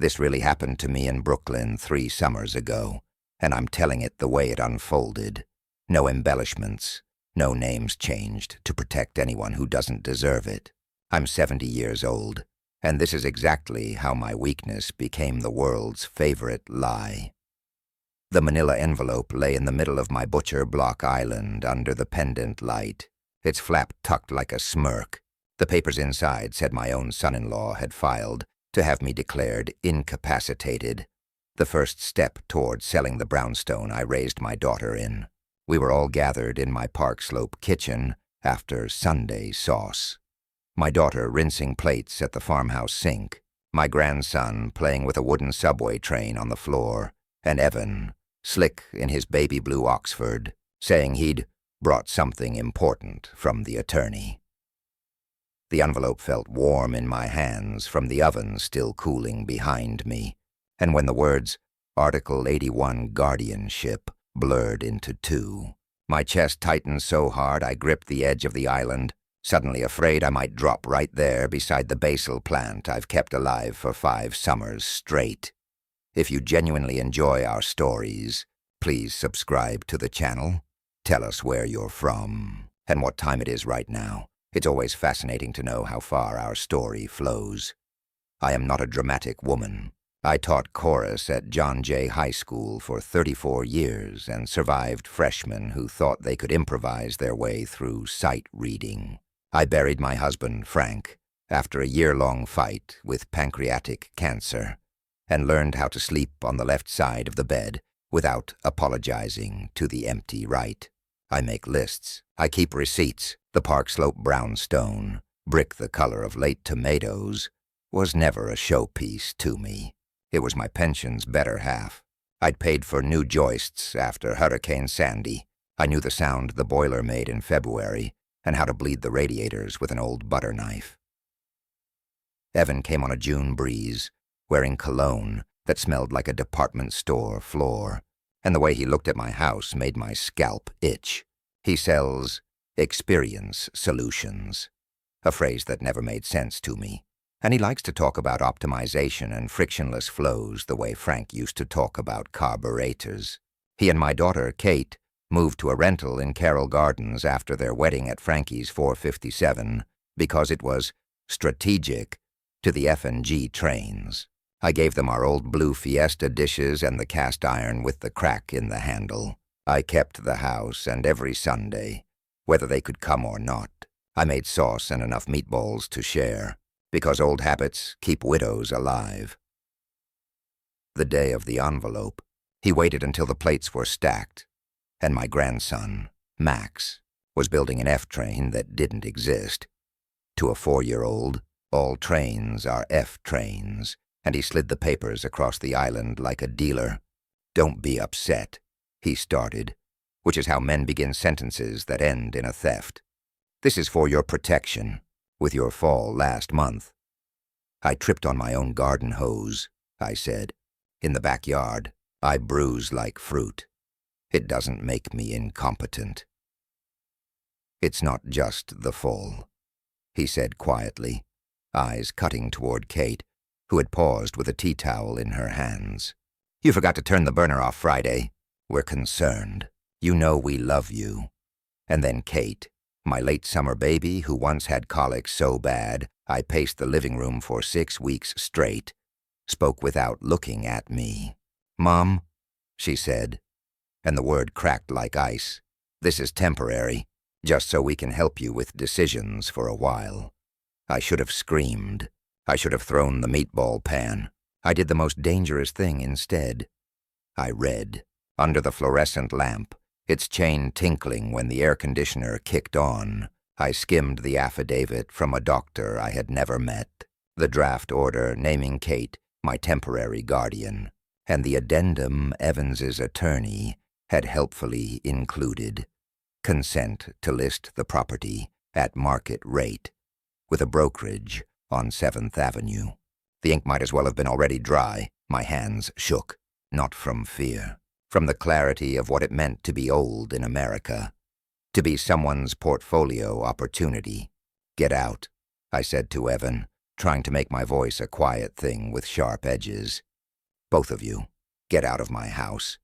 This really happened to me in Brooklyn 3 summers ago, and I'm telling it the way it unfolded. No embellishments, no names changed to protect anyone who doesn't deserve it. I'm 70 years old, and this is exactly how my weakness became the world's favorite lie. The manila envelope lay in the middle of my butcher block island under the pendant light, its flap tucked like a smirk. The papers inside said my own son-in-law had filed to have me declared incapacitated, the first step toward selling the brownstone I raised my daughter in. We were all gathered in my Park Slope kitchen after Sunday sauce. My daughter rinsing plates at the farmhouse sink, my grandson playing with a wooden subway train on the floor, and Evan, slick in his baby blue Oxford, saying he'd brought something important from the attorney. The envelope felt warm in my hands from the oven still cooling behind me, and when the words Article 81 Guardianship blurred into two, my chest tightened so hard I gripped the edge of the island, suddenly afraid I might drop right there beside the basil plant I've kept alive for 5 summers straight. If you genuinely enjoy our stories, please subscribe to the channel. Tell us where you're from and what time it is right now. It's always fascinating to know how far our story flows. I am not a dramatic woman. I taught chorus at John Jay High School for 34 years and survived freshmen who thought they could improvise their way through sight reading. I buried my husband, Frank, after a year-long fight with pancreatic cancer, and learned how to sleep on the left side of the bed without apologizing to the empty right. I make lists. I keep receipts. The Park Slope brownstone, brick the color of late tomatoes, was never a showpiece to me. It was my pension's better half. I'd paid for new joists after Hurricane Sandy. I knew the sound the boiler made in February and how to bleed the radiators with an old butter knife. Evan came on a June breeze, wearing cologne that smelled like a department store floor, and the way he looked at my house made my scalp itch. He sells experience solutions, a phrase that never made sense to me, and he likes to talk about optimization and frictionless flows the way Frank used to talk about carburetors. He and my daughter, Kate, moved to a rental in Carroll Gardens after their wedding at Frankie's 457 because it was strategic to the F&G trains. I gave them our old blue Fiesta dishes and the cast iron with the crack in the handle. I kept the house, and every Sunday, whether they could come or not, I made sauce and enough meatballs to share, because old habits keep widows alive. The day of the envelope, he waited until the plates were stacked, and my grandson, Max, was building an F-train that didn't exist. To a 4-year-old, all trains are F-trains, and he slid the papers across the island like a dealer. "Don't be upset," he started, which is how men begin sentences that end in a theft. "This is for your protection, with your fall last month." I tripped on my own garden hose, I said. "In the backyard, I bruise like fruit. It doesn't make me incompetent." "It's not just the fall," he said quietly, eyes cutting toward Kate, who had paused with a tea towel in her hands. "You forgot to turn the burner off Friday. We're concerned. You know we love you." And then Kate, my late summer baby who once had colic so bad I paced the living room for 6 weeks straight, spoke without looking at me. "Mom," she said, and the word cracked like ice, "this is temporary, just so we can help you with decisions for a while." I should have screamed. I should have thrown the meatball pan. I did the most dangerous thing instead. I read. Under the fluorescent lamp, its chain tinkling when the air conditioner kicked on, I skimmed the affidavit from a doctor I had never met, the draft order naming Kate my temporary guardian, and the addendum Evans's attorney had helpfully included: consent to list the property at market rate, with a brokerage on 7th Avenue. The ink might as well have been already dry. My hands shook, not from fear, from the clarity of what it meant to be old in America, to be someone's portfolio opportunity. "Get out," I said to Evan, trying to make my voice a quiet thing with sharp edges. "Both of you, get out of my house."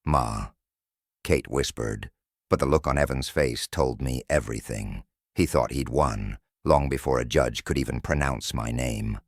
"Ma," Kate whispered, but the look on Evan's face told me everything. He thought he'd won, long before a judge could even pronounce my name.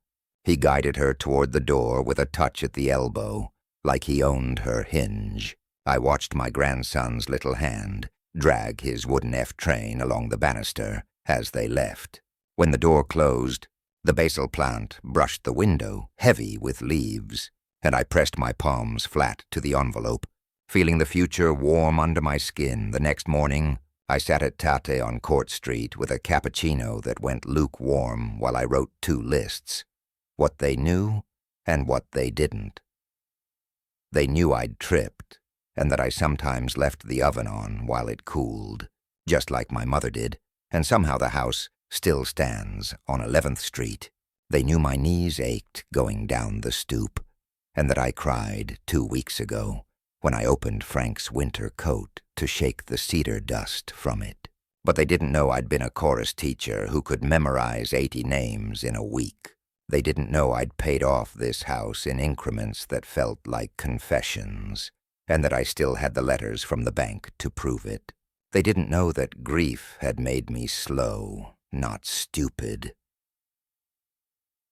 He guided her toward the door with a touch at the elbow, like he owned her hinge. I watched my grandson's little hand drag his wooden F-train along the banister as they left. When the door closed, the basil plant brushed the window, heavy with leaves, and I pressed my palms flat to the envelope, feeling the future warm under my skin. The next morning, I sat at Tate on Court Street with a cappuccino that went lukewarm while I wrote 2 lists, what they knew and what they didn't. They knew I'd tripped, and that I sometimes left the oven on while it cooled, just like my mother did, and somehow the house still stands on 11th Street. They knew my knees ached going down the stoop, and that I cried 2 weeks ago when I opened Frank's winter coat to shake the cedar dust from it. But they didn't know I'd been a chorus teacher who could memorize 80 names in a week. They didn't know I'd paid off this house in increments that felt like confessions, and that I still had the letters from the bank to prove it. They didn't know that grief had made me slow, not stupid.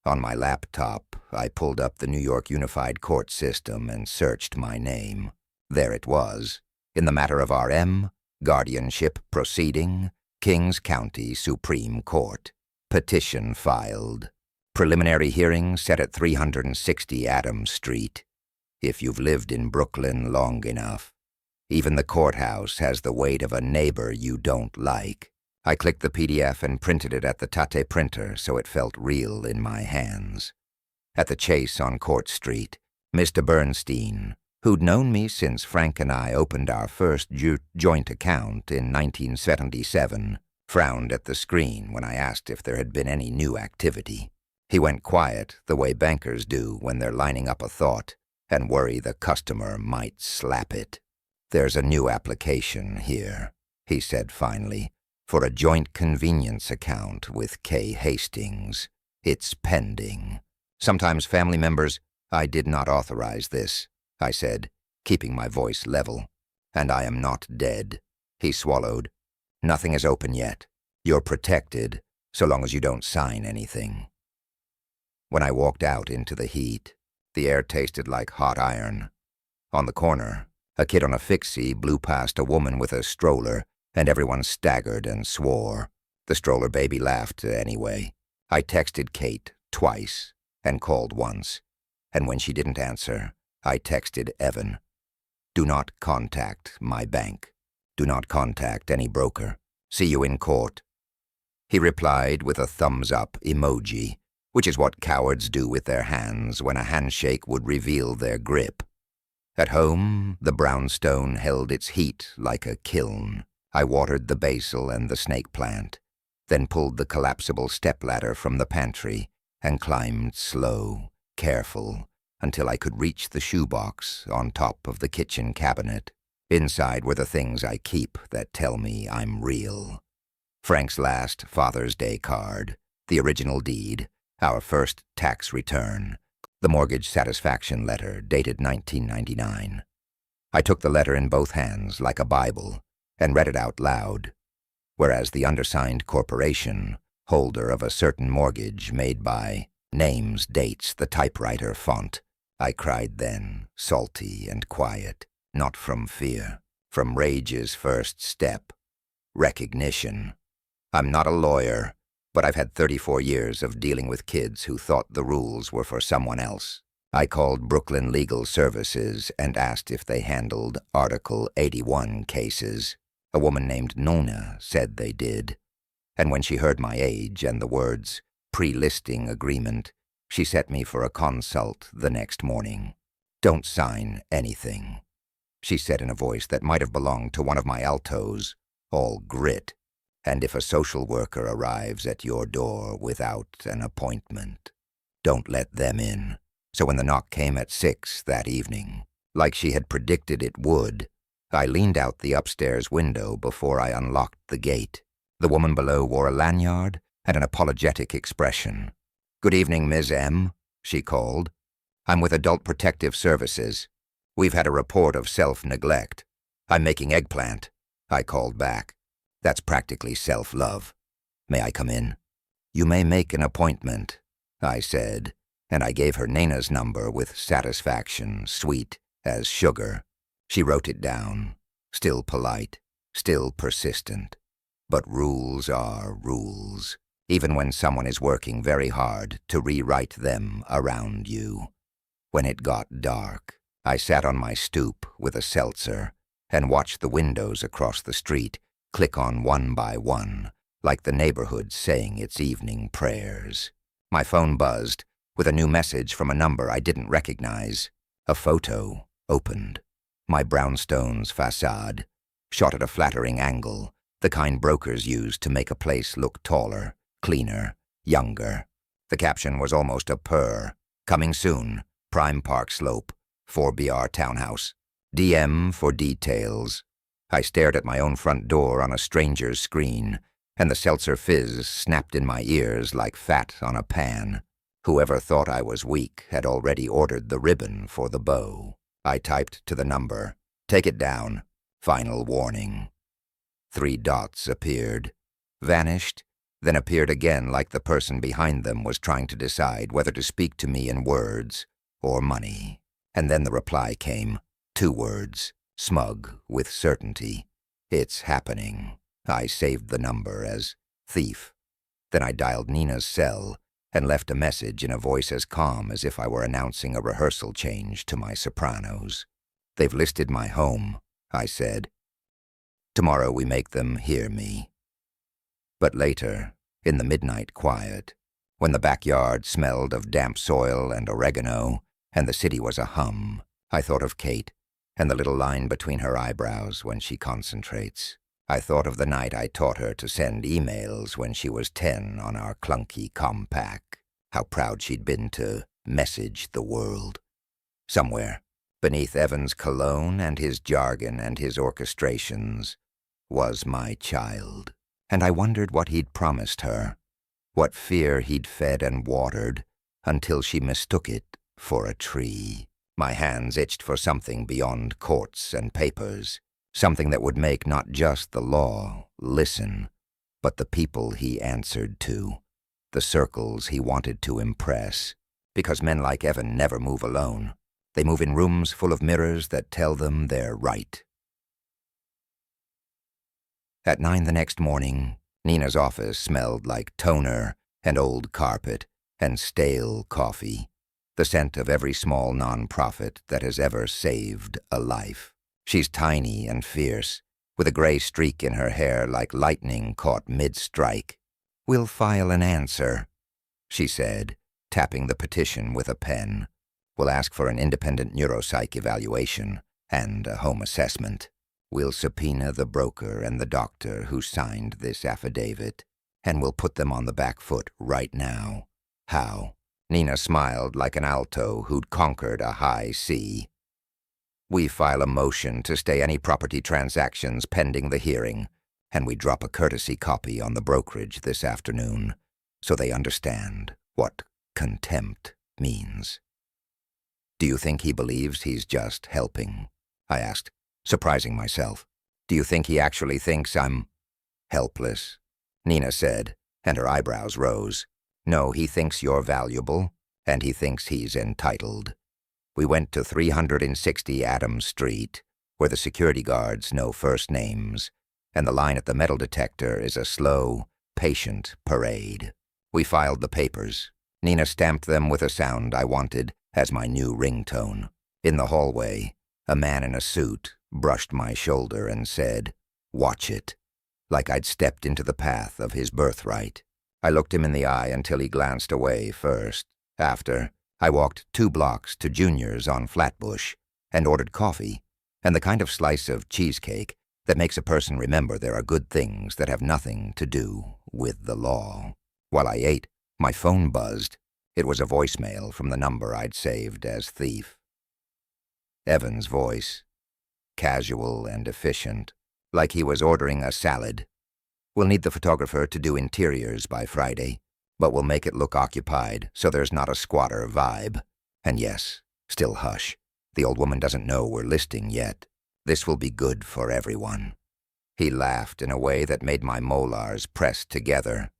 On my laptop, I pulled up the New York Unified Court System and searched my name. There it was, in the matter of RM, guardianship proceeding, Kings County Supreme Court. Petition filed. Preliminary hearing set at 360 Adams Street. If you've lived in Brooklyn long enough, even the courthouse has the weight of a neighbor you don't like. I clicked the PDF and printed it at the Tate printer so it felt real in my hands. At the Chase on Court Street, Mr. Bernstein, who'd known me since Frank and I opened our first joint account in 1977, frowned at the screen when I asked if there had been any new activity. He went quiet the way bankers do when they're lining up a thought and worry the customer might slap it. "There's a new application here," he said finally, "for a joint convenience account with Kay Hastings. It's pending. Sometimes family members—" "I did not authorize this," I said, keeping my voice level. "And I am not dead." He swallowed. "Nothing is open yet. You're protected, so long as you don't sign anything." When I walked out into the heat, the air tasted like hot iron. On the corner, a kid on a fixie blew past a woman with a stroller, and everyone staggered and swore. The stroller baby laughed anyway. I texted Kate twice and called once, and when she didn't answer, I texted Evan. "Do not contact my bank. Do not contact any broker. See you in court." He replied with a thumbs-up emoji, which is what cowards do with their hands when a handshake would reveal their grip. At home, the brownstone held its heat like a kiln. I watered the basil and the snake plant, then pulled the collapsible stepladder from the pantry and climbed slow, careful, until I could reach the shoebox on top of the kitchen cabinet. Inside were the things I keep that tell me I'm real. Frank's last Father's Day card, the original deed, our first tax return, the mortgage satisfaction letter dated 1999. I took the letter in both hands like a Bible and read it out loud, whereas the undersigned corporation, holder of a certain mortgage made by names, dates, the typewriter font. I cried then, salty and quiet, not from fear, from rage's first step, recognition. I'm not a lawyer, but I've had 34 years of dealing with kids who thought the rules were for someone else. I called Brooklyn Legal Services and asked if they handled Article 81 cases. A woman named Nona said they did. And when she heard my age and the words pre-listing agreement, she set me for a consult the next morning. "Don't sign anything," she said in a voice that might have belonged to one of my altos, all grit. "And if a social worker arrives at your door without an appointment, don't let them in." So when the knock came at 6 that evening, like she had predicted it would, I leaned out the upstairs window before I unlocked the gate. The woman below wore a lanyard and an apologetic expression. "Good evening, Ms. M," she called. "I'm with Adult Protective Services. We've had a report of self-neglect. I'm making eggplant," I called back. "That's practically self-love. May I come in?" "You may make an appointment," I said, and I gave her Nana's number with satisfaction, sweet as sugar. She wrote it down, still polite, still persistent. But rules are rules, even when someone is working very hard to rewrite them around you. When it got dark, I sat on my stoop with a seltzer and watched the windows across the street click on one by one, like the neighborhood saying its evening prayers. My phone buzzed with a new message from a number I didn't recognize. A photo opened. My brownstone's facade, shot at a flattering angle, the kind brokers use to make a place look taller, cleaner, younger. The caption was almost a purr. "Coming soon, Prime Park Slope, 4BR Townhouse. DM for details." I stared at my own front door on a stranger's screen, and the seltzer fizz snapped in my ears like fat on a pan. Whoever thought I was weak had already ordered the ribbon for the bow. I typed to the number, "Take it down. Final warning." 3 dots appeared, vanished, then appeared again like the person behind them was trying to decide whether to speak to me in words or money. And then the reply came, 2 words, smug with certainty. "It's happening." I saved the number as thief. Then I dialed Nina's cell and left a message in a voice as calm as if I were announcing a rehearsal change to my sopranos. "They've listed my home," I said. "Tomorrow we make them hear me." But later, in the midnight quiet, when the backyard smelled of damp soil and oregano, and the city was a hum, I thought of Kate and the little line between her eyebrows when she concentrates. I thought of the night I taught her to send emails when she was 10 on our clunky Compaq. How proud she'd been to message the world. Somewhere, beneath Evan's cologne and his jargon and his orchestrations, was my child. And I wondered what he'd promised her, what fear he'd fed and watered until she mistook it for a tree. My hands itched for something beyond courts and papers, something that would make not just the law listen, but the people he answered to, the circles he wanted to impress. Because men like Evan never move alone. They move in rooms full of mirrors that tell them they're right. At 9 the next morning, Nina's office smelled like toner and old carpet and stale coffee, the scent of every small nonprofit that has ever saved a life. She's tiny and fierce, with a gray streak in her hair like lightning caught mid-strike. "We'll file an answer," she said, tapping the petition with a pen. "We'll ask for an independent neuropsych evaluation and a home assessment. We'll subpoena the broker and the doctor who signed this affidavit, and we'll put them on the back foot right now." "How?" Nina smiled like an alto who'd conquered a high C. "We file a motion to stay any property transactions pending the hearing, and we drop a courtesy copy on the brokerage this afternoon, so they understand what contempt means." "Do you think he believes he's just helping?" I asked, surprising myself. "Do you think he actually thinks I'm helpless?" Nina said, and her eyebrows rose. "No, he thinks you're valuable, and he thinks he's entitled." We went to 360 Adams Street, where the security guards know first names, and the line at the metal detector is a slow, patient parade. We filed the papers. Nina stamped them with a sound I wanted as my new ringtone. In the hallway, a man in a suit brushed my shoulder and said, "Watch it," like I'd stepped into the path of his birthright. I looked him in the eye until he glanced away first. After, I walked 2 blocks to Junior's on Flatbush and ordered coffee and the kind of slice of cheesecake that makes a person remember there are good things that have nothing to do with the law. While I ate, my phone buzzed. It was a voicemail from the number I'd saved as thief. Evan's voice, casual and efficient, like he was ordering a salad. "We'll need the photographer to do interiors by Friday. but we'll make it look occupied so there's not a squatter vibe. And yes, still hush. The old woman doesn't know we're listing yet. This will be good for everyone." He laughed in a way that made my molars press together.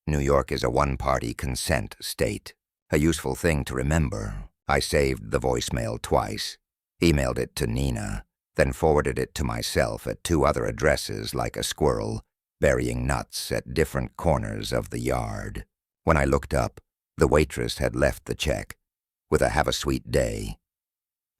New York is a one-party consent state. A useful thing to remember. I saved the voicemail twice, emailed it to Nina, then forwarded it to myself at 2 other addresses like a squirrel, burying nuts at different corners of the yard. When I looked up, the waitress had left the check, with a "have a sweet day"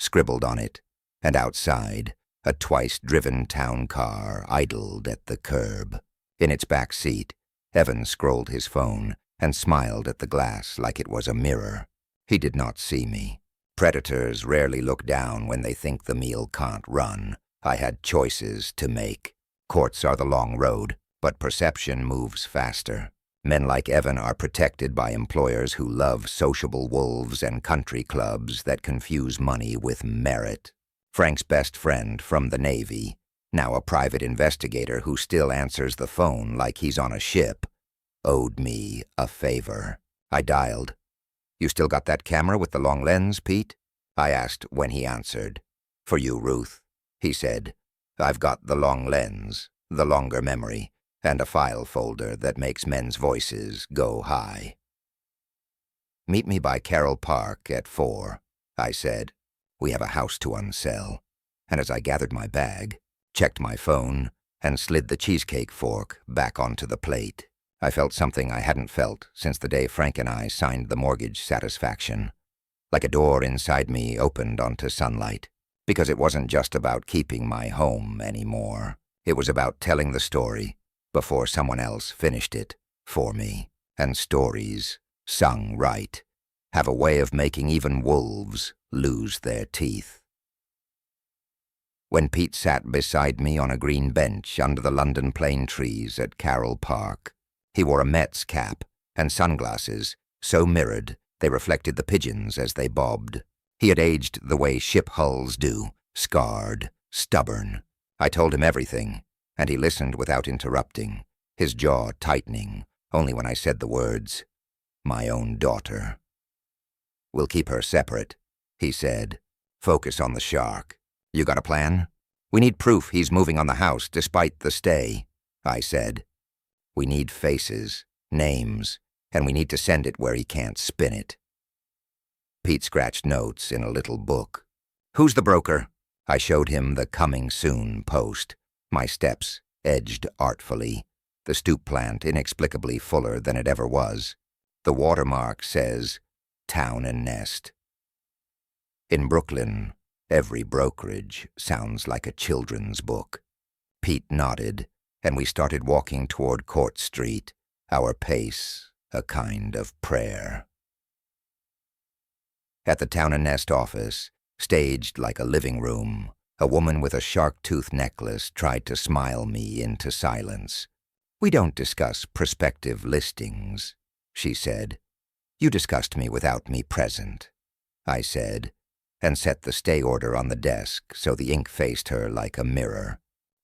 scribbled on it, and outside, a twice-driven town car idled at the curb. In its back seat, Evan scrolled his phone and smiled at the glass like it was a mirror. He did not see me. Predators rarely look down when they think the meal can't run. I had choices to make. Courts are the long road, but perception moves faster. Men like Evan are protected by employers who love sociable wolves and country clubs that confuse money with merit. Frank's best friend from the Navy, now a private investigator who still answers the phone like he's on a ship, owed me a favor. I dialed. "You still got that camera with the long lens, Pete?" I asked when he answered. "For you, Ruth," he said. "I've got the long lens, the longer memory, and a file folder that makes men's voices go high." "Meet me by Carroll Park at 4, I said. "We have a house to unsell." And as I gathered my bag, checked my phone, and slid the cheesecake fork back onto the plate, I felt something I hadn't felt since the day Frank and I signed the mortgage satisfaction. Like a door inside me opened onto sunlight, because it wasn't just about keeping my home anymore. It was about telling the story before someone else finished it for me. And stories, sung right, have a way of making even wolves lose their teeth. When Pete sat beside me on a green bench under the London plane trees at Carroll Park, he wore a Mets cap and sunglasses so mirrored they reflected the pigeons as they bobbed. He had aged the way ship hulls do, scarred, stubborn. I told him everything, and he listened without interrupting, his jaw tightening only when I said the words, "My own daughter." "We'll keep her separate," he said. "Focus on the shark. You got a plan?" "We need proof he's moving on the house despite the stay," I said. "We need faces, names, and we need to send it where he can't spin it." Pete scratched notes in a little book. "Who's the broker?" I showed him the "coming soon" post. My steps edged artfully, the stoop plant inexplicably fuller than it ever was. The watermark says, "Town and Nest." In Brooklyn, every brokerage sounds like a children's book. Pete nodded, and we started walking toward Court Street, our pace a kind of prayer. At the Town and Nest office, staged like a living room, a woman with a shark-tooth necklace tried to smile me into silence. "We don't discuss prospective listings," she said. "You discussed me without me present," I said, and set the stay order on the desk so the ink faced her like a mirror.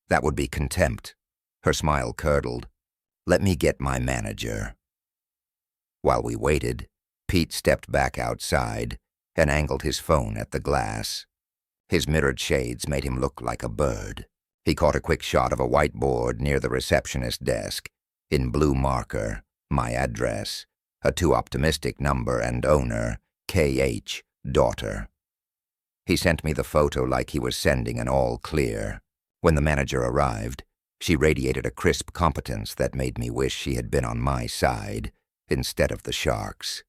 "That would be contempt." Her smile curdled. "Let me get my manager." While we waited, Pete stepped back outside and angled his phone at the glass. His mirrored shades made him look like a bird. He caught a quick shot of a whiteboard near the receptionist desk. In blue marker, my address, a too optimistic number, and owner, K.H., daughter. He sent me the photo like he was sending an all-clear. When the manager arrived, she radiated a crisp competence that made me wish she had been on my side instead of the sharks.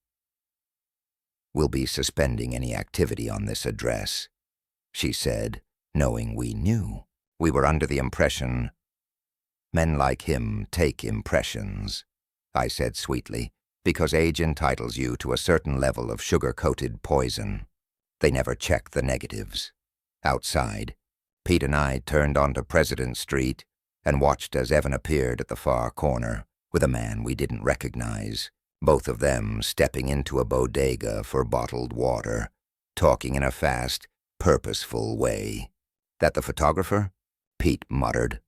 "We'll be suspending any activity on this address," she said, knowing we knew. We were under the impression. "Men like him take impressions," I said sweetly, "because age entitles you to a certain level of sugar-coated poison. They never check the negatives." Outside, Pete and I turned onto President Street and watched as Evan appeared at the far corner with a man we didn't recognize, both of them stepping into a bodega for bottled water, talking in a fast, purposeful way. "That the photographer?" Pete muttered.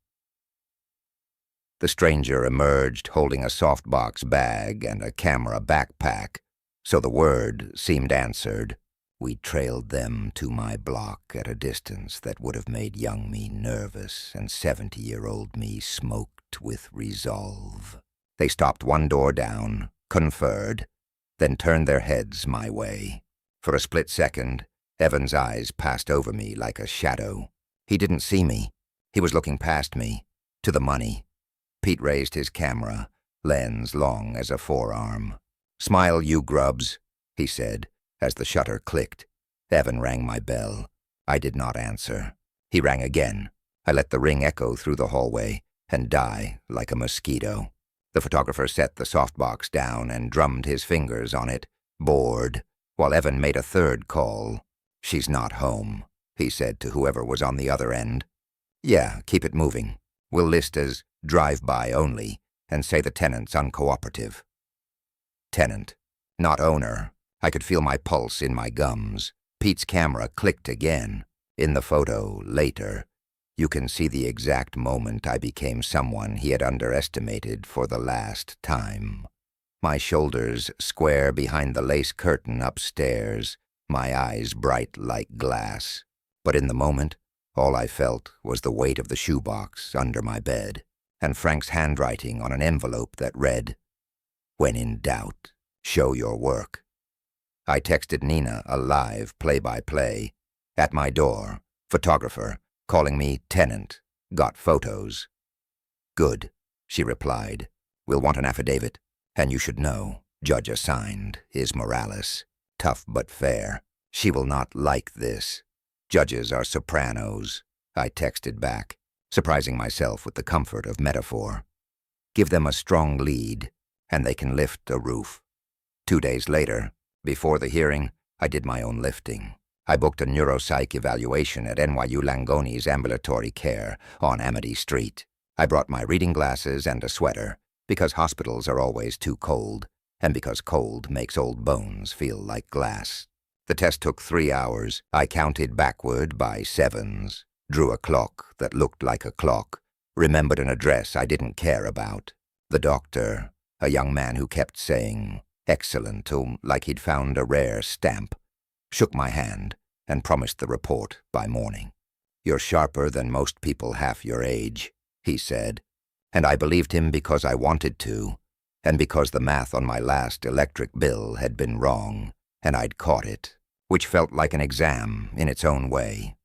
The stranger emerged holding a softbox bag and a camera backpack, so the word seemed answered. We trailed them to my block at a distance that would have made young me nervous and 70-year-old me smoked with resolve. They stopped one door down, conferred, then turned their heads my way. For a split second, Evan's eyes passed over me like a shadow. He didn't see me. He was looking past me, to the money. Pete raised his camera, lens long as a forearm. "Smile, you grubs," he said, as the shutter clicked. Evan rang my bell. I did not answer. He rang again. I let the ring echo through the hallway and die like a mosquito. The photographer set the softbox down and drummed his fingers on it, bored, while Evan made a third call. "She's not home," he said to whoever was on the other end. "Yeah, keep it moving. We'll list as drive-by only and say the tenant's uncooperative." Tenant, not owner. I could feel my pulse in my gums. Pete's camera clicked again. In the photo, later, you can see the exact moment I became someone he had underestimated for the last time. My shoulders square behind the lace curtain upstairs, my eyes bright like glass. But in the moment, all I felt was the weight of the shoebox under my bed, and Frank's handwriting on an envelope that read, "When in doubt, show your work." I texted Nina a live play-by-play. At my door, photographer, calling me tenant, got photos. "Good," she replied. "We'll want an affidavit. And you should know, judge assigned is Morales. Tough but fair. She will not like this. Judges are sopranos," I texted back, surprising myself with the comfort of metaphor. "Give them a strong lead, and they can lift a roof." 2 days later, before the hearing, I did my own lifting. I booked a neuropsych evaluation at NYU Langoni's ambulatory care on Amity Street. I brought my reading glasses and a sweater, because hospitals are always too cold, and because cold makes old bones feel like glass. The test took 3 hours. I counted backward by sevens, drew a clock that looked like a clock, remembered an address I didn't care about. The doctor, a young man who kept saying, "Excellent," like he'd found a rare stamp, shook my hand and promised the report by morning. "You're sharper than most people half your age," he said, and I believed him because I wanted to, and because the math on my last electric bill had been wrong, and I'd caught it, which felt like an exam in its own way.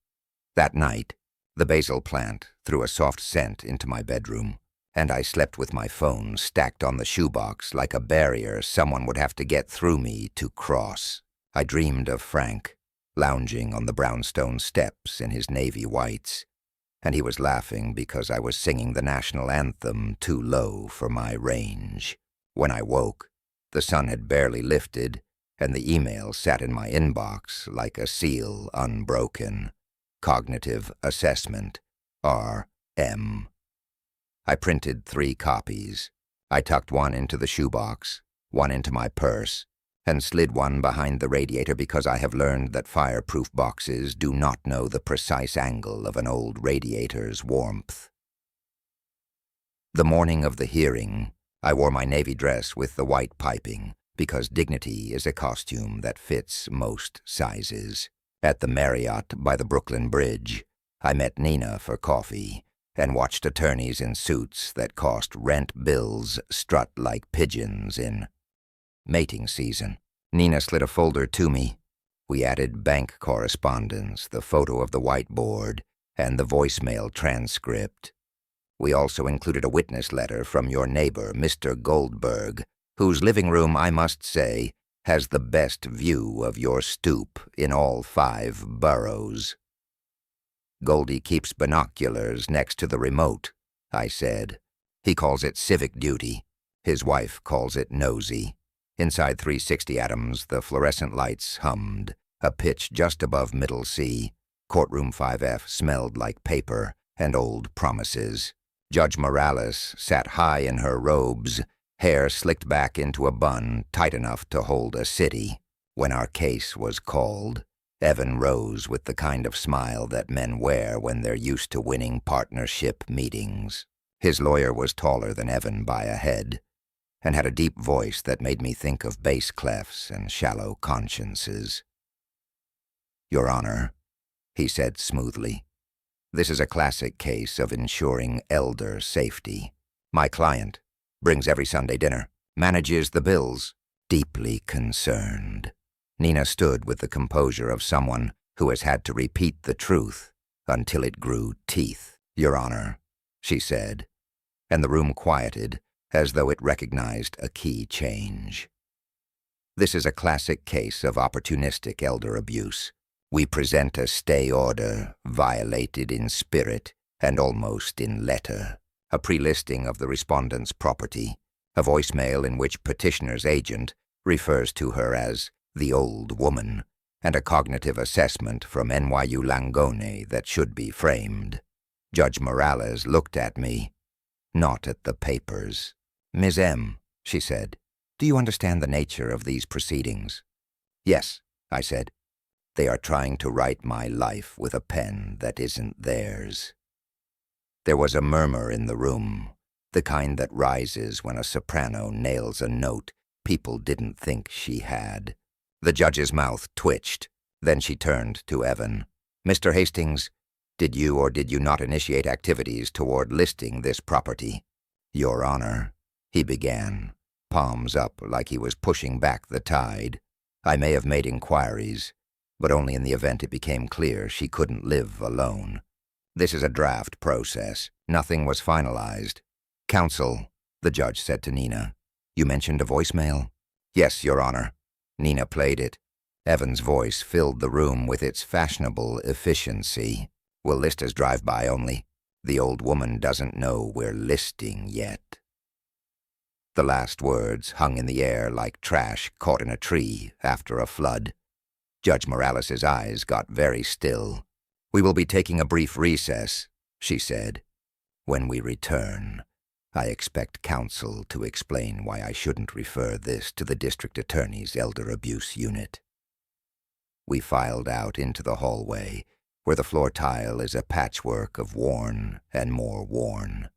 That night, the basil plant threw a soft scent into my bedroom, and I slept with my phone stacked on the shoebox like a barrier someone would have to get through me to cross. I dreamed of Frank, lounging on the brownstone steps in his navy whites, and he was laughing because I was singing the national anthem too low for my range. When I woke, the sun had barely lifted, and the email sat in my inbox like a seal unbroken. Cognitive Assessment, R.M. I printed 3 copies. I tucked one into the shoebox, one into my purse, and slid one behind the radiator because I have learned that fireproof boxes do not know the precise angle of an old radiator's warmth. The morning of the hearing, I wore my navy dress with the white piping because dignity is a costume that fits most sizes. At the Marriott by the Brooklyn Bridge, I met Nina for coffee and watched attorneys in suits that cost rent bills strut like pigeons in mating season. Nina slid a folder to me. We added bank correspondence, the photo of the whiteboard, and the voicemail transcript. We also included a witness letter from your neighbor, Mr. Goldberg, whose living room, I must say, has the best view of your stoop in all 5 boroughs. "Goldie keeps binoculars next to the remote," I said. "He calls it civic duty. His wife calls it nosy." Inside 360 Adams, the fluorescent lights hummed, a pitch just above middle C. Courtroom 5F smelled like paper and old promises. Judge Morales sat high in her robes, hair slicked back into a bun tight enough to hold a city. When our case was called, Evan rose with the kind of smile that men wear when they're used to winning partnership meetings. His lawyer was taller than Evan by a head, and had a deep voice that made me think of bass clefs and shallow consciences. "Your Honor," he said smoothly, "this is a classic case of ensuring elder safety. My client brings every Sunday dinner, manages the bills, deeply concerned." Nina stood with the composure of someone who has had to repeat the truth until it grew teeth. "Your Honor," she said, and the room quieted as though it recognized a key change. "This is a classic case of opportunistic elder abuse. We present a stay order violated in spirit and almost in letter, a pre-listing of the respondent's property, a voicemail in which petitioner's agent refers to her as the old woman, and a cognitive assessment from NYU Langone that should be framed." Judge Morales looked at me, not at the papers. "Ms. M," she said, "do you understand the nature of these proceedings?" "Yes," I said. "They are trying to write my life with a pen that isn't theirs." There was a murmur in the room, the kind that rises when a soprano nails a note people didn't think she had. The judge's mouth twitched. Then she turned to Evan. "Mr. Hastings, did you or did you not initiate activities toward listing this property?" "Your Honor," he began, palms up like he was pushing back the tide, "I may have made inquiries, but only in the event it became clear she couldn't live alone. This is a draft process. Nothing was finalized." "Counsel," the judge said to Nina, "you mentioned a voicemail?" "Yes, Your Honor." Nina played it. Evan's voice filled the room with its fashionable efficiency. "We'll list as drive-by only. The old woman doesn't know we're listing yet." The last words hung in the air like trash caught in a tree after a flood. Judge Morales's eyes got very still. "We will be taking a brief recess," she said. "When we return, I expect counsel to explain why I shouldn't refer this to the district attorney's elder abuse unit." We filed out into the hallway, where the floor tile is a patchwork of worn and more worn.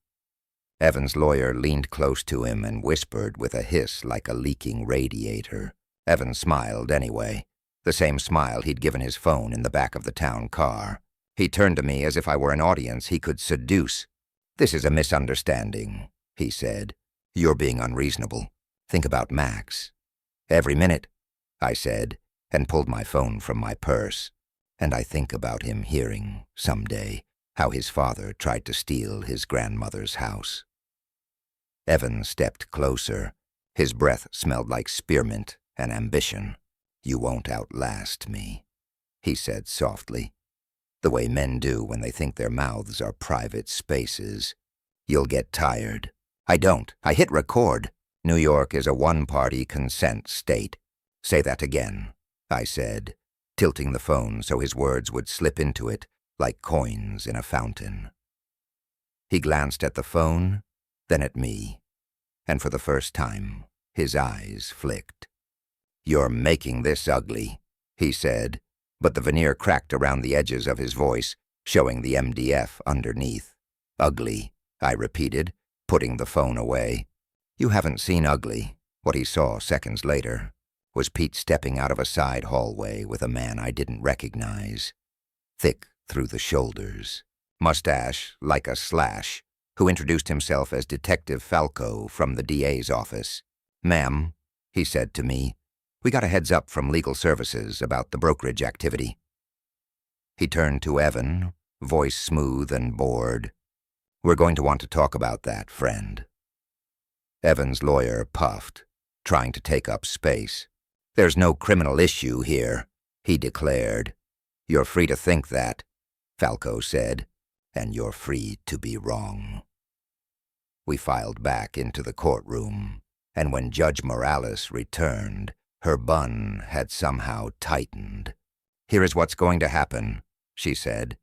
Evan's lawyer leaned close to him and whispered with a hiss like a leaking radiator. Evan smiled anyway, the same smile he'd given his phone in the back of the town car. He turned to me as if I were an audience he could seduce. "This is a misunderstanding," he said. "You're being unreasonable. Think about Max." "Every minute," I said, and pulled my phone from my purse. "And I think about him hearing, someday, how his father tried to steal his grandmother's house." Evan stepped closer. His breath smelled like spearmint and ambition. "You won't outlast me," he said softly, the way men do when they think their mouths are private spaces. "You'll get tired." "I don't. I hit record." "New York is a one-party consent state." "Say that again," I said, tilting the phone so his words would slip into it like coins in a fountain. He glanced at the phone, then at me, and for the first time, his eyes flicked. "You're making this ugly," he said, but the veneer cracked around the edges of his voice, showing the MDF underneath. "Ugly," I repeated, putting the phone away. "You haven't seen ugly." What he saw seconds later was Pete stepping out of a side hallway with a man I didn't recognize, thick through the shoulders, mustache like a slash, who introduced himself as Detective Falco from the DA's office. "Ma'am," he said to me, "we got a heads up from legal services about the brokerage activity." He turned to Evan, voice smooth and bored. "We're going to want to talk about that, friend." Evan's lawyer puffed, trying to take up space. "There's no criminal issue here," he declared. "You're free to think that," Falco said, "and you're free to be wrong." We filed back into the courtroom, and when Judge Morales returned, her bun had somehow tightened. "Here is what's going to happen," she said.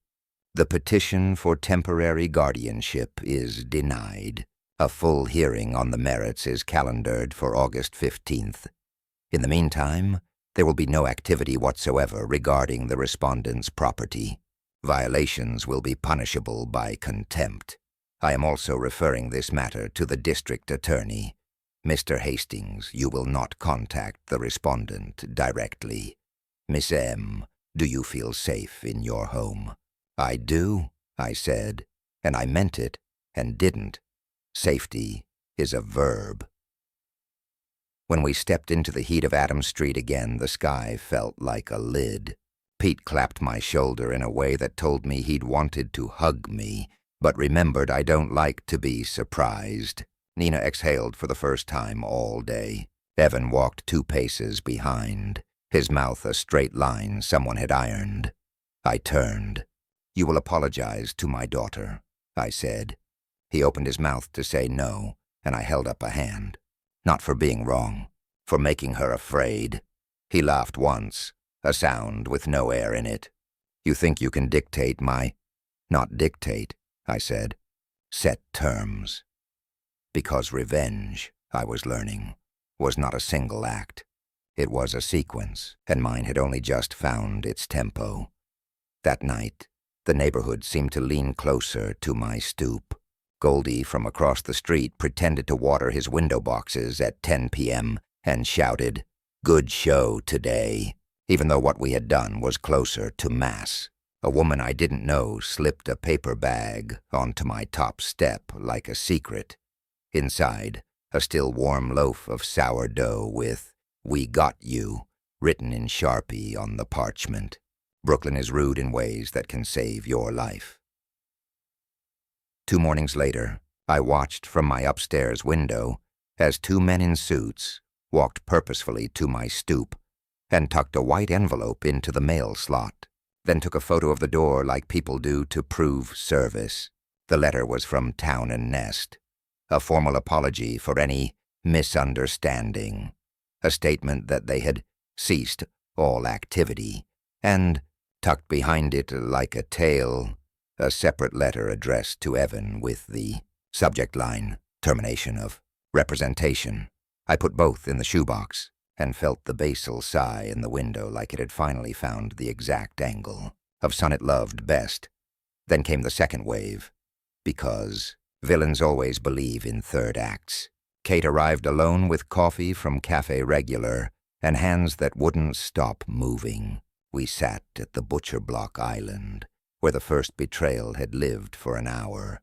"The petition for temporary guardianship is denied. A full hearing on the merits is calendared for August 15th. In the meantime, there will be no activity whatsoever regarding the respondent's property. Violations will be punishable by contempt. I am also referring this matter to the district attorney. Mr. Hastings, you will not contact the respondent directly. Miss M., do you feel safe in your home? I do, I said, and I meant it, and didn't. Safety is a verb. When we stepped into the heat of Adams Street again, the sky felt like a lid. Pete clapped my shoulder in a way that told me he'd wanted to hug me, but remembered I don't like to be surprised. Nina exhaled for the first time all day. Evan walked 2 paces behind, his mouth a straight line someone had ironed. I turned. You will apologize to my daughter, I said. He opened his mouth to say no, and I held up a hand. Not for being wrong, for making her afraid. He laughed once, a sound with no air in it. You think you can dictate my— Not dictate, I said. Set terms. Because revenge, I was learning, was not a single act. It was a sequence, and mine had only just found its tempo. That night, the neighborhood seemed to lean closer to my stoop. Goldie from across the street pretended to water his window boxes at 10 p.m. and shouted, "Good show today," even though what we had done was closer to mass. A woman I didn't know slipped a paper bag onto my top step like a secret. Inside, a still warm loaf of sourdough with "We got you" written in Sharpie on the parchment. Brooklyn is rude in ways that can save your life. 2 mornings later, I watched from my upstairs window as 2 men in suits walked purposefully to my stoop and tucked a white envelope into the mail slot, then took a photo of the door like people do to prove service. The letter was from Town and Nest, a formal apology for any misunderstanding, a statement that they had ceased all activity, and, tucked behind it like a tail, a separate letter addressed to Evan with the subject line, "Termination of representation." I put both in the shoebox and felt the basil sigh in the window like it had finally found the exact angle of son it loved best. Then came the second wave, because villains always believe in third acts. Kate arrived alone with coffee from Cafe Regular and hands that wouldn't stop moving. We sat at the Butcher Block Island, where the first betrayal had lived for an hour,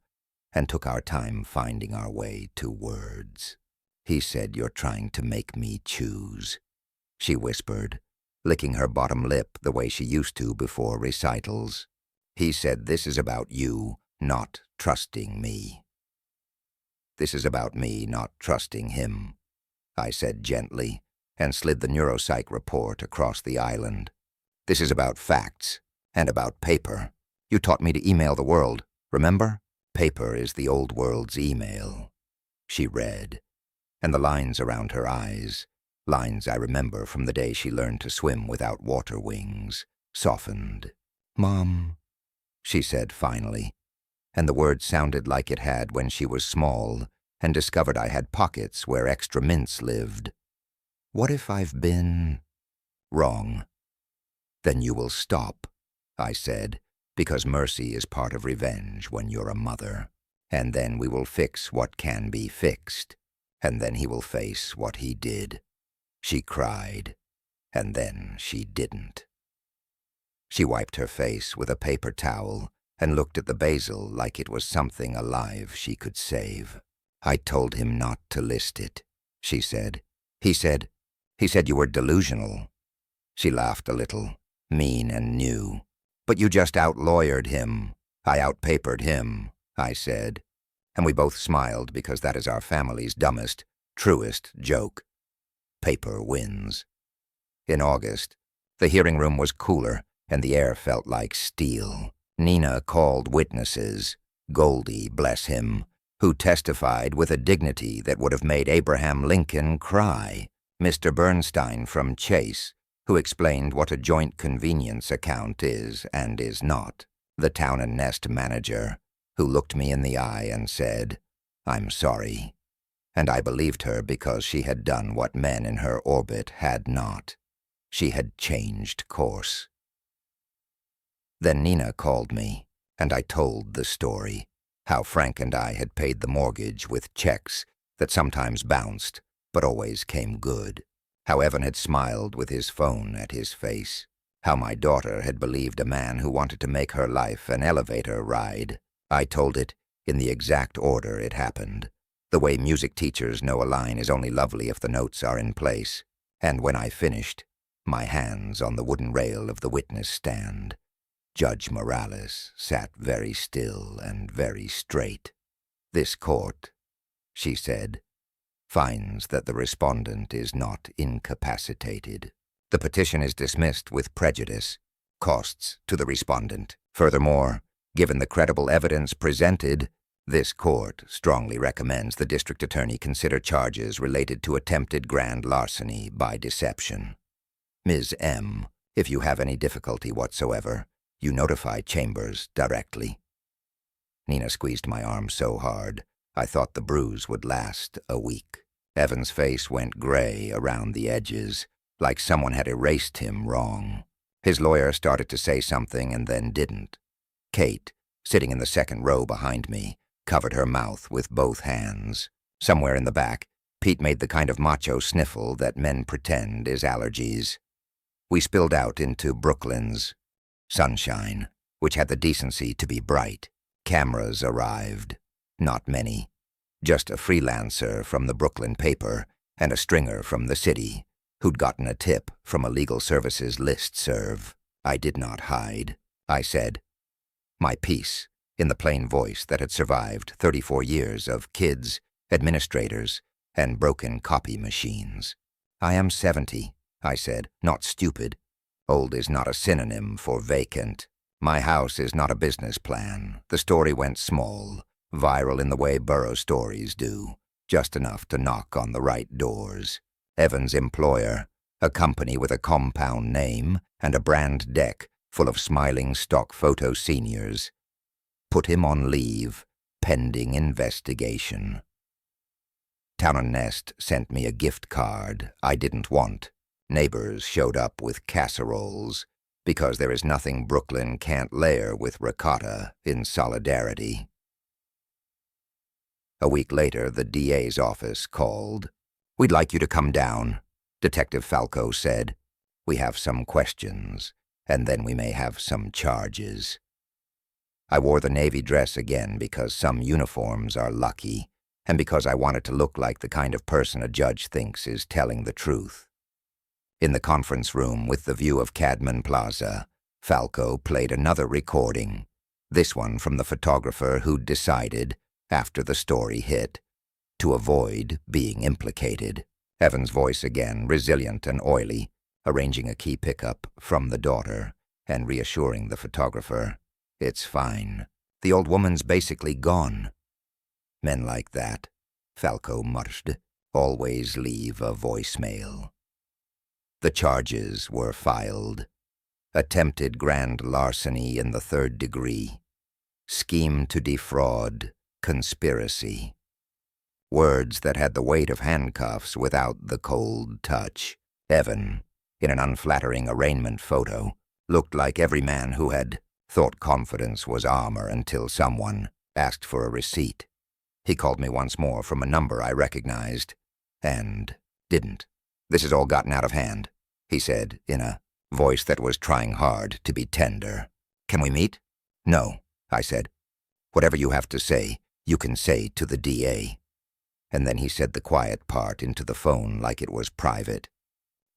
and took our time finding our way to words. He said, "You're trying to make me choose," she whispered, licking her bottom lip the way she used to before recitals. He said, "This is about you not trusting me." "This is about me not trusting him," I said gently, and slid the neuropsych report across the island. "This is about facts, and about paper. You taught me to email the world, remember? Paper is the old world's email." She read, and the lines around her eyes, lines I remember from the day she learned to swim without water wings, softened. "Mom," she said finally, and the word sounded like it had when she was small and discovered I had pockets where extra mints lived. "What if I've been wrong?" "Then you will stop," I said, "because mercy is part of revenge when you're a mother. And then we will fix what can be fixed, and then he will face what he did." She cried, and then she didn't. She wiped her face with a paper towel and looked at the basil like it was something alive she could save. "I told him not to list it," she said. He said you were delusional." She laughed a little, mean and new. "But you just out-lawyered him." "I out-papered him," I said. And we both smiled because that is our family's dumbest, truest joke. Paper wins. In August, the hearing room was cooler and the air felt like steel. Nina called witnesses, Goldie, bless him, who testified with a dignity that would have made Abraham Lincoln cry. Mr. Bernstein from Chase, who explained what a joint convenience account is and is not. The Town and Nest manager, who looked me in the eye and said, "I'm sorry." And I believed her because she had done what men in her orbit had not. She had changed course. Then Nina called me, and I told the story. how Frank and I had paid the mortgage with checks that sometimes bounced but always came good, how Evan had smiled with his phone at his face, how my daughter had believed a man who wanted to make her life an elevator ride. I told it in the exact order it happened, the way music teachers know a line is only lovely if the notes are in place, and when I finished, my hands on the wooden rail of the witness stand, Judge Morales sat very still and very straight. "This court," she said, "finds that the respondent is not incapacitated. The petition is dismissed with prejudice, costs to the respondent. Furthermore, given the credible evidence presented, this court strongly recommends the district attorney consider charges related to attempted grand larceny by deception. Ms. M., if you have any difficulty whatsoever, you notify Chambers directly." Nina squeezed my arm so hard, I thought the bruise would last a week. Evan's face went gray around the edges, like someone had erased him wrong. His lawyer started to say something and then didn't. Kate, sitting in the second row behind me, covered her mouth with both hands. Somewhere in the back, Pete made the kind of macho sniffle that men pretend is allergies. We spilled out into Brooklyn's sunshine, which had the decency to be bright. Cameras arrived. Not many. Just a freelancer from the Brooklyn paper and a stringer from the city who'd gotten a tip from a legal services listserv. I did not hide. I said my piece in the plain voice that had survived 34 years of kids, administrators, and broken copy machines. "I am 70, I said, "not stupid. Old is not a synonym for vacant. My house is not a business plan. The story went small, viral in the way Burrow stories do, just enough to knock on the right doors. Evan's employer, a company with a compound name and a brand deck full of smiling stock photo seniors, put him on leave, pending investigation. Town and Nest sent me a gift card I didn't want. Neighbors showed up with casseroles, because there is nothing Brooklyn can't layer with ricotta in solidarity. A week later, the DA's office called. "We'd like you to come down," Detective Falco said. "We have some questions, and then we may have some charges." I wore the navy dress again because some uniforms are lucky, and because I wanted to look like the kind of person a judge thinks is telling the truth. In the conference room with the view of Cadman Plaza, Falco played another recording, this one from the photographer who'd decided, after the story hit, to avoid being implicated. Evan's voice again, resilient and oily, arranging a key pickup from the daughter and reassuring the photographer. "It's fine. The old woman's basically gone." Men like that, Falco muttered, always leave a voicemail. The charges were filed. Attempted grand larceny in the 3rd degree. Scheme to defraud. Conspiracy. Words that had the weight of handcuffs without the cold touch. Evan, in an unflattering arraignment photo, looked like every man who had thought confidence was armor until someone asked for a receipt. He called me once more from a number I recognized, and didn't. "This has all gotten out of hand," he said in a voice that was trying hard to be tender. "Can we meet?" "No," I said. "Whatever you have to say, you can say to the DA." And then he said the quiet part into the phone like it was private.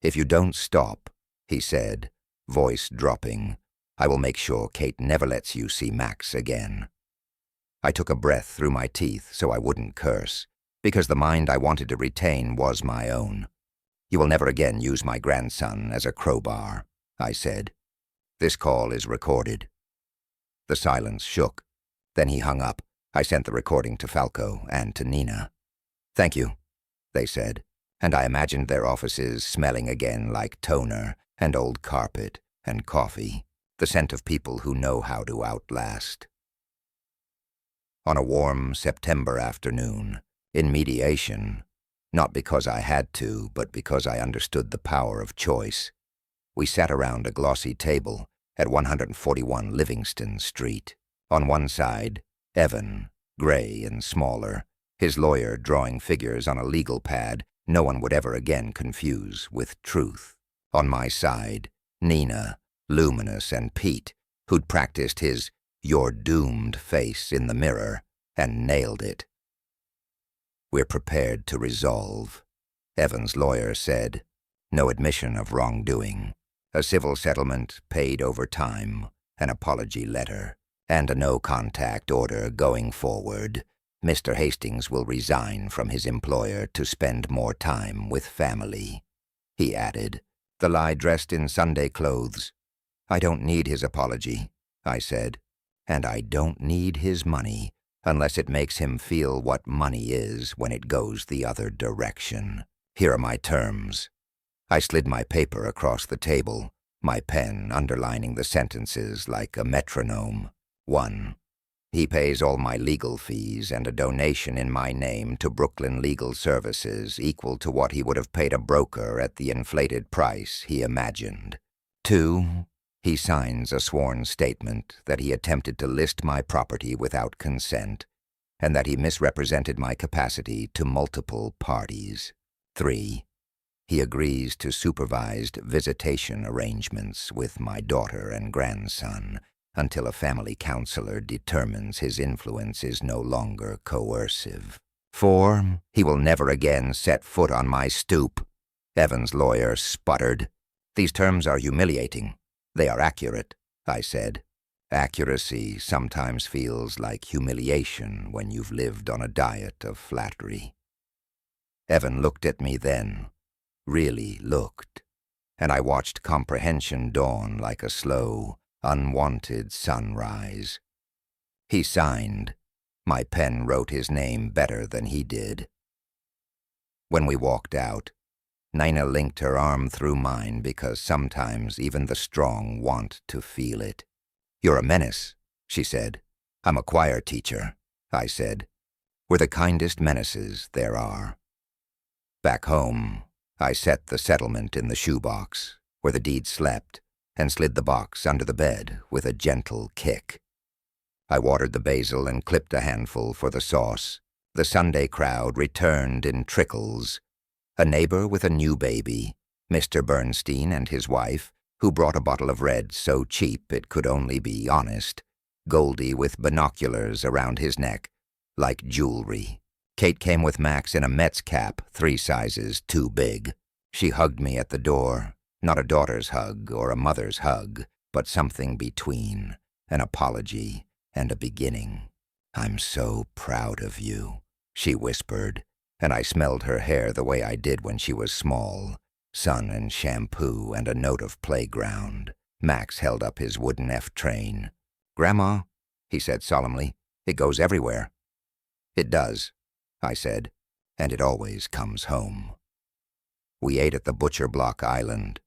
"If you don't stop," he said, voice dropping, "I will make sure Kate never lets you see Max again." I took a breath through my teeth so I wouldn't curse, because the mind I wanted to retain was my own. "You will never again use my grandson as a crowbar," I said. "This call is recorded." The silence shook. Then he hung up. I sent the recording to Falco and to Nina. "Thank you," they said, and I imagined their offices smelling again like toner and old carpet and coffee, the scent of people who know how to outlast. On a warm September afternoon, in mediation, not because I had to, but because I understood the power of choice, we sat around a glossy table at 141 Livingston Street. On one side, Evan, gray and smaller, his lawyer drawing figures on a legal pad no one would ever again confuse with truth. On my side, Nina, luminous, and Pete, who'd practiced his "you're doomed" face in the mirror and nailed it. "We're prepared to resolve," Evan's lawyer said. "No admission of wrongdoing. A civil settlement paid over time, an apology letter, and a no-contact order going forward. Mr. Hastings will resign from his employer to spend more time with family," he added, the lie dressed in Sunday clothes. "I don't need his apology," I said, "and I don't need his money unless it makes him feel what money is when it goes the other direction. Here are my terms." I slid my paper across the table, my pen underlining the sentences like a metronome. 1. He pays all my legal fees and a donation in my name to Brooklyn Legal Services equal to what he would have paid a broker at the inflated price he imagined. 2. He signs a sworn statement that he attempted to list my property without consent and that he misrepresented my capacity to multiple parties. 3. He agrees to supervised visitation arrangements with my daughter and grandson until a family counselor determines his influence is no longer coercive. 4. He will never again set foot on my stoop. Evan's lawyer sputtered. "These terms are humiliating. They are accurate," I said. "Accuracy sometimes feels like humiliation when you've lived on a diet of flattery." Evan looked at me then, really looked, and I watched comprehension dawn like a slow, unwanted sunrise. He signed. My pen wrote his name better than he did. When we walked out, Nina linked her arm through mine because sometimes even the strong want to feel it. "You're a menace," she said. "I'm a choir teacher," I said. "We're the kindest menaces there are." Back home, I set the settlement in the shoebox, where the deed slept, and slid the box under the bed with a gentle kick. I watered the basil and clipped a handful for the sauce. The Sunday crowd returned in trickles. A neighbor with a new baby, Mr. Bernstein and his wife, who brought a bottle of red so cheap it could only be honest, Goldie with binoculars around his neck, like jewelry. Kate came with Max in a Mets cap 3 sizes too big. She hugged me at the door, not a daughter's hug or a mother's hug, but something between, an apology and a beginning. "I'm so proud of you," she whispered, and I smelled her hair the way I did when she was small, sun and shampoo and a note of playground. Max held up his wooden F-train. "Grandma," he said solemnly, "it goes everywhere." "It does," I said, "and it always comes home." We ate at the Butcher Block Island.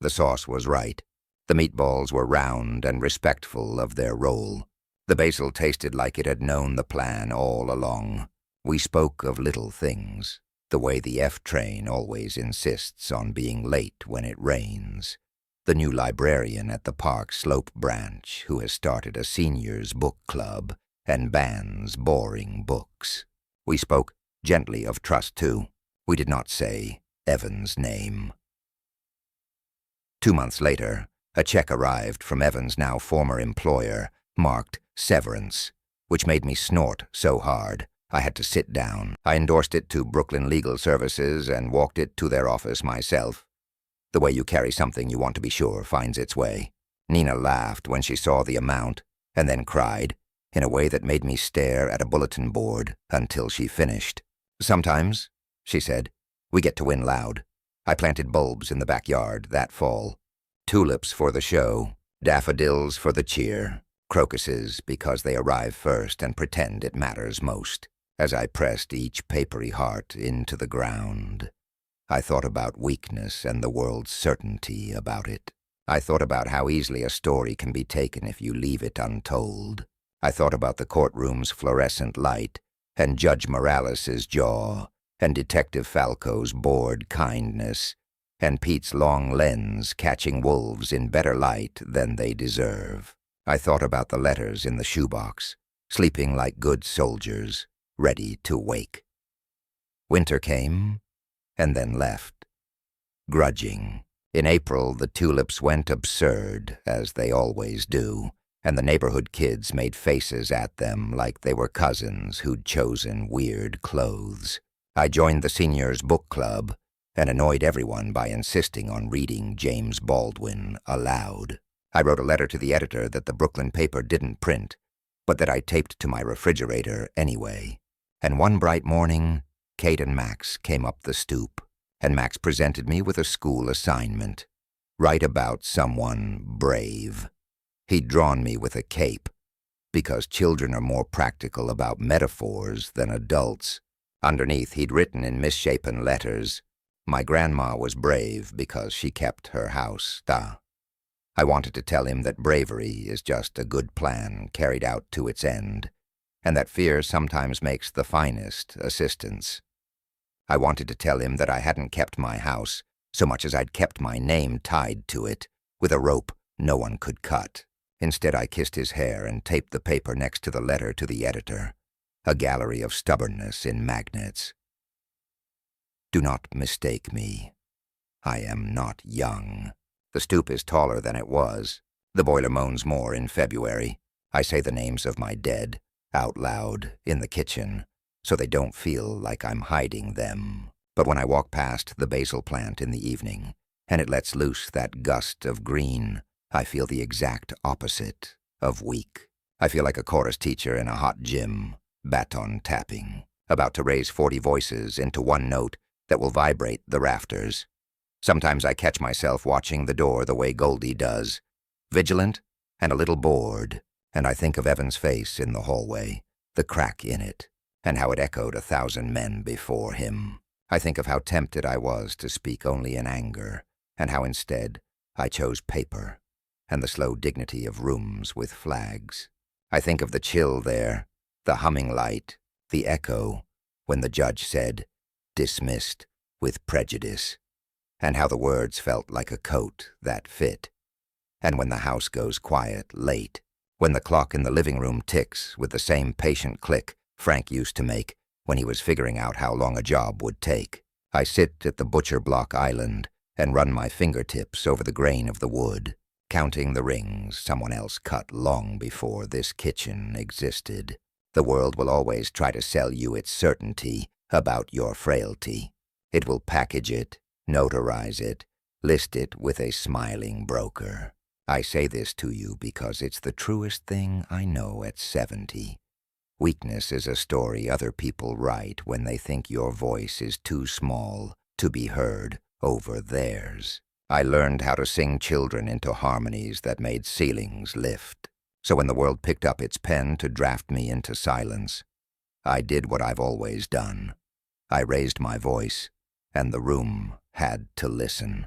The sauce was right. The meatballs were round and respectful of their role. The basil tasted like it had known the plan all along. We spoke of little things, the way the F-train always insists on being late when it rains, the new librarian at the Park Slope branch who has started a seniors' book club and bans boring books. We spoke gently of trust, too. We did not say Evan's name. 2 months later, a check arrived from Evan's now former employer, marked severance, which made me snort so hard I had to sit down. I endorsed it to Brooklyn Legal Services and walked it to their office myself. The way you carry something you want to be sure finds its way. Nina laughed when she saw the amount, and then cried, in a way that made me stare at a bulletin board until she finished. "Sometimes," she said, "we get to win loud. I planted bulbs in the backyard that fall. Tulips for the show, daffodils for the cheer, crocuses because they arrive first and pretend it matters most." As I pressed each papery heart into the ground, I thought about weakness and the world's certainty about it. I thought about how easily a story can be taken if you leave it untold. I thought about the courtroom's fluorescent light, and Judge Morales's jaw, and Detective Falco's bored kindness, and Pete's long lens catching wolves in better light than they deserve. I thought about the letters in the shoebox, sleeping like good soldiers, ready to wake. Winter came, and then left, grudging. In April, the tulips went absurd, as they always do, and the neighborhood kids made faces at them like they were cousins who'd chosen weird clothes. I joined the seniors' book club and annoyed everyone by insisting on reading James Baldwin aloud. I wrote a letter to the editor that the Brooklyn paper didn't print, but that I taped to my refrigerator anyway. And one bright morning, Kate and Max came up the stoop, and Max presented me with a school assignment. Write about someone brave. He'd drawn me with a cape, because children are more practical about metaphors than adults. Underneath, he'd written in misshapen letters, "My grandma was brave because she kept her house." I wanted to tell him that bravery is just a good plan carried out to its end, and that fear sometimes makes the finest assistants. I wanted to tell him that I hadn't kept my house so much as I'd kept my name tied to it with a rope no one could cut. Instead, I kissed his hair and taped the paper next to the letter to the editor, a gallery of stubbornness in magnets. Do not mistake me. I am not young. The stoop is taller than it was. The boiler moans more in February. I say the names of my dead out loud in the kitchen, so they don't feel like I'm hiding them. But when I walk past the basil plant in the evening, and it lets loose that gust of green, I feel the exact opposite of weak. I feel like a chorus teacher in a hot gym, baton tapping, about to raise 40 voices into one note that will vibrate the rafters. Sometimes I catch myself watching the door the way Goldie does, vigilant and a little bored, and I think of Evan's face in the hallway, the crack in it, and how it echoed 1,000 men before him. I think of how tempted I was to speak only in anger, and how instead I chose paper and the slow dignity of rooms with flags. I think of the chill there, the humming light, the echo, when the judge said, "Dismissed with prejudice," and how the words felt like a coat that fit. And when the house goes quiet late, when the clock in the living room ticks with the same patient click Frank used to make when he was figuring out how long a job would take, I sit at the butcher block island and run my fingertips over the grain of the wood, counting the rings someone else cut long before this kitchen existed. The world will always try to sell you its certainty about your frailty. It will package it, notarize it, list it with a smiling broker. I say this to you because it's the truest thing I know at 70. Weakness is a story other people write when they think your voice is too small to be heard over theirs. I learned how to sing children into harmonies that made ceilings lift. So when the world picked up its pen to draft me into silence, I did what I've always done. I raised my voice, and the room had to listen.